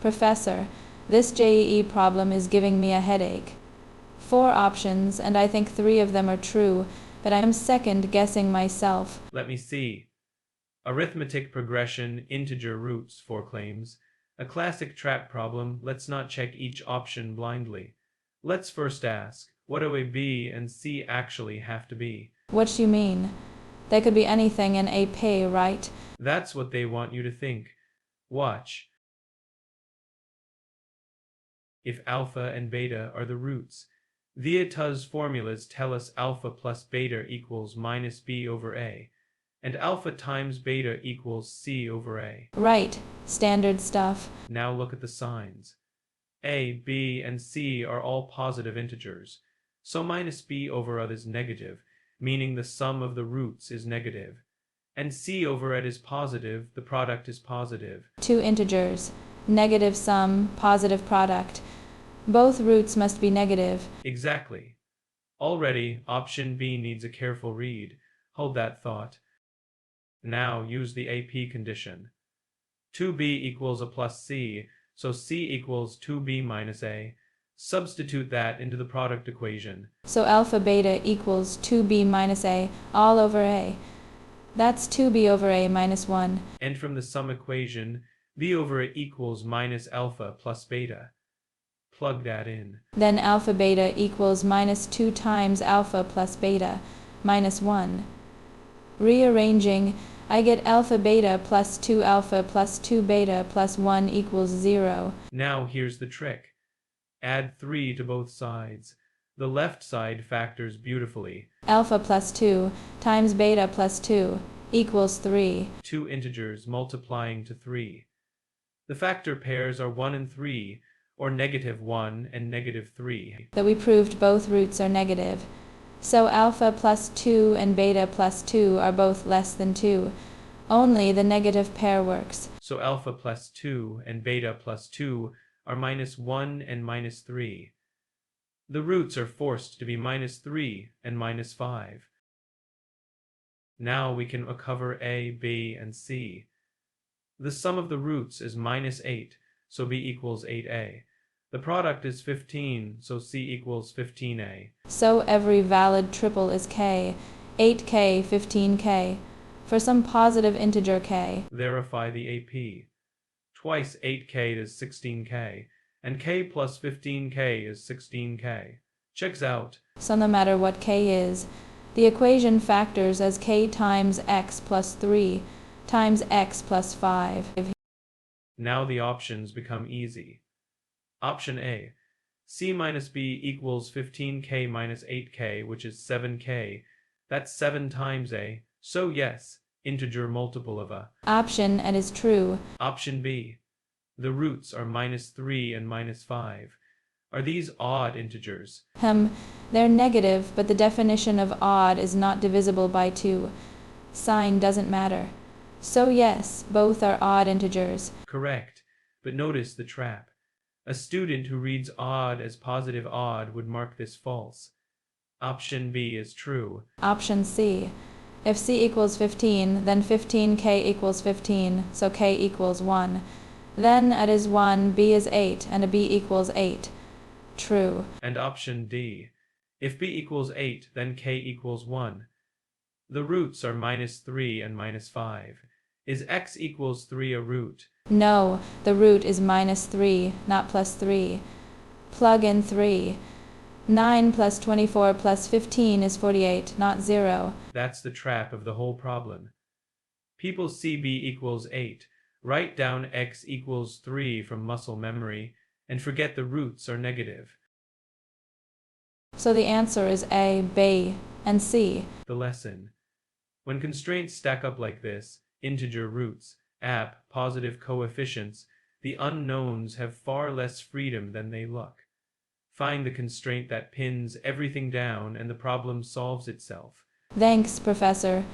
Professor, this JEE problem is giving me a headache. 4 options, and I think 3 of them are true, but I am second guessing myself. Let me see. Arithmetic progression, integer roots, 4 claims. A classic trap problem. Let's not check each option blindly. Let's first ask, what do A, B, and C actually have to be? What do you mean? They could be anything in A, P, right? That's what they want you to think. Watch. If alpha and beta are the roots, Vieta's formulas tell us alpha plus beta equals minus B over A, and alpha times beta equals C over A. Right, standard stuff. Now look at the signs. A, B, and C are all positive integers, so minus B over A is negative, meaning the sum of the roots is negative. And C over A is positive, the product is positive. 2 integers, negative sum, positive product. Both roots must be negative. Exactly. Already, option B needs a careful read. Hold that thought. Now use the AP condition. 2B equals A plus C, so C equals 2B minus A. Substitute that into the product equation. So alpha beta equals 2B minus A all over A. That's 2B over A minus 1. And from the sum equation, B over A equals minus alpha plus beta. Plug that in. Then alpha beta equals minus 2 times alpha plus beta, minus 1. Rearranging, I get alpha beta plus 2 alpha plus 2 beta plus 1 equals 0. Now here's the trick. Add 3 to both sides. The left side factors beautifully. Alpha plus 2 times beta plus 2 equals 3. 2 integers multiplying to 3. The factor pairs are 1 and 3, or -1 and -3. That we proved both roots are negative. So alpha plus 2 and beta plus 2 are both less than 2. Only the negative pair works. So alpha plus 2 and beta plus 2 are -1 and -3. The roots are forced to be -3 and -5. Now we can cover A, B, and C. The sum of the roots is -8, so B equals 8A. The product is 15, so C equals 15A. So every valid triple is K, 8K, 15K, for some positive integer K. Verify the AP. Twice 8K is 16K, and K plus 15K is 16K. Checks out. So no matter what K is, the equation factors as K times X plus 3 times X plus 5. Now the options become easy. Option A, C minus B equals 15K minus 8K, which is 7K. That's 7 times A, so yes, integer multiple of A. Option and is true. Option B, the roots are -3 and -5. Are these odd integers? They're negative, but the definition of odd is not divisible by 2. Sign doesn't matter. So yes, both are odd integers. Correct, but notice the trap. A student who reads odd as positive odd would mark this false. Option B is true. Option C. If C equals 15, then 15K equals 15, so K equals 1. Then A is 1, B is 8, and a B equals 8. True. And option D. If B equals 8, then K equals 1. The roots are -3 and -5. Is X equals 3 a root? No, the root is -3, not +3. Plug in 3. 9 plus 24 plus 15 is 48, not 0. That's the trap of the whole problem. People see B equals 8, write down X equals 3 from muscle memory, and forget the roots are negative. So the answer is A, B, and C. The lesson. When constraints stack up like this, integer roots, positive coefficients, the unknowns have far less freedom than they look. Find the constraint that pins everything down and the problem solves itself. Thanks, Professor.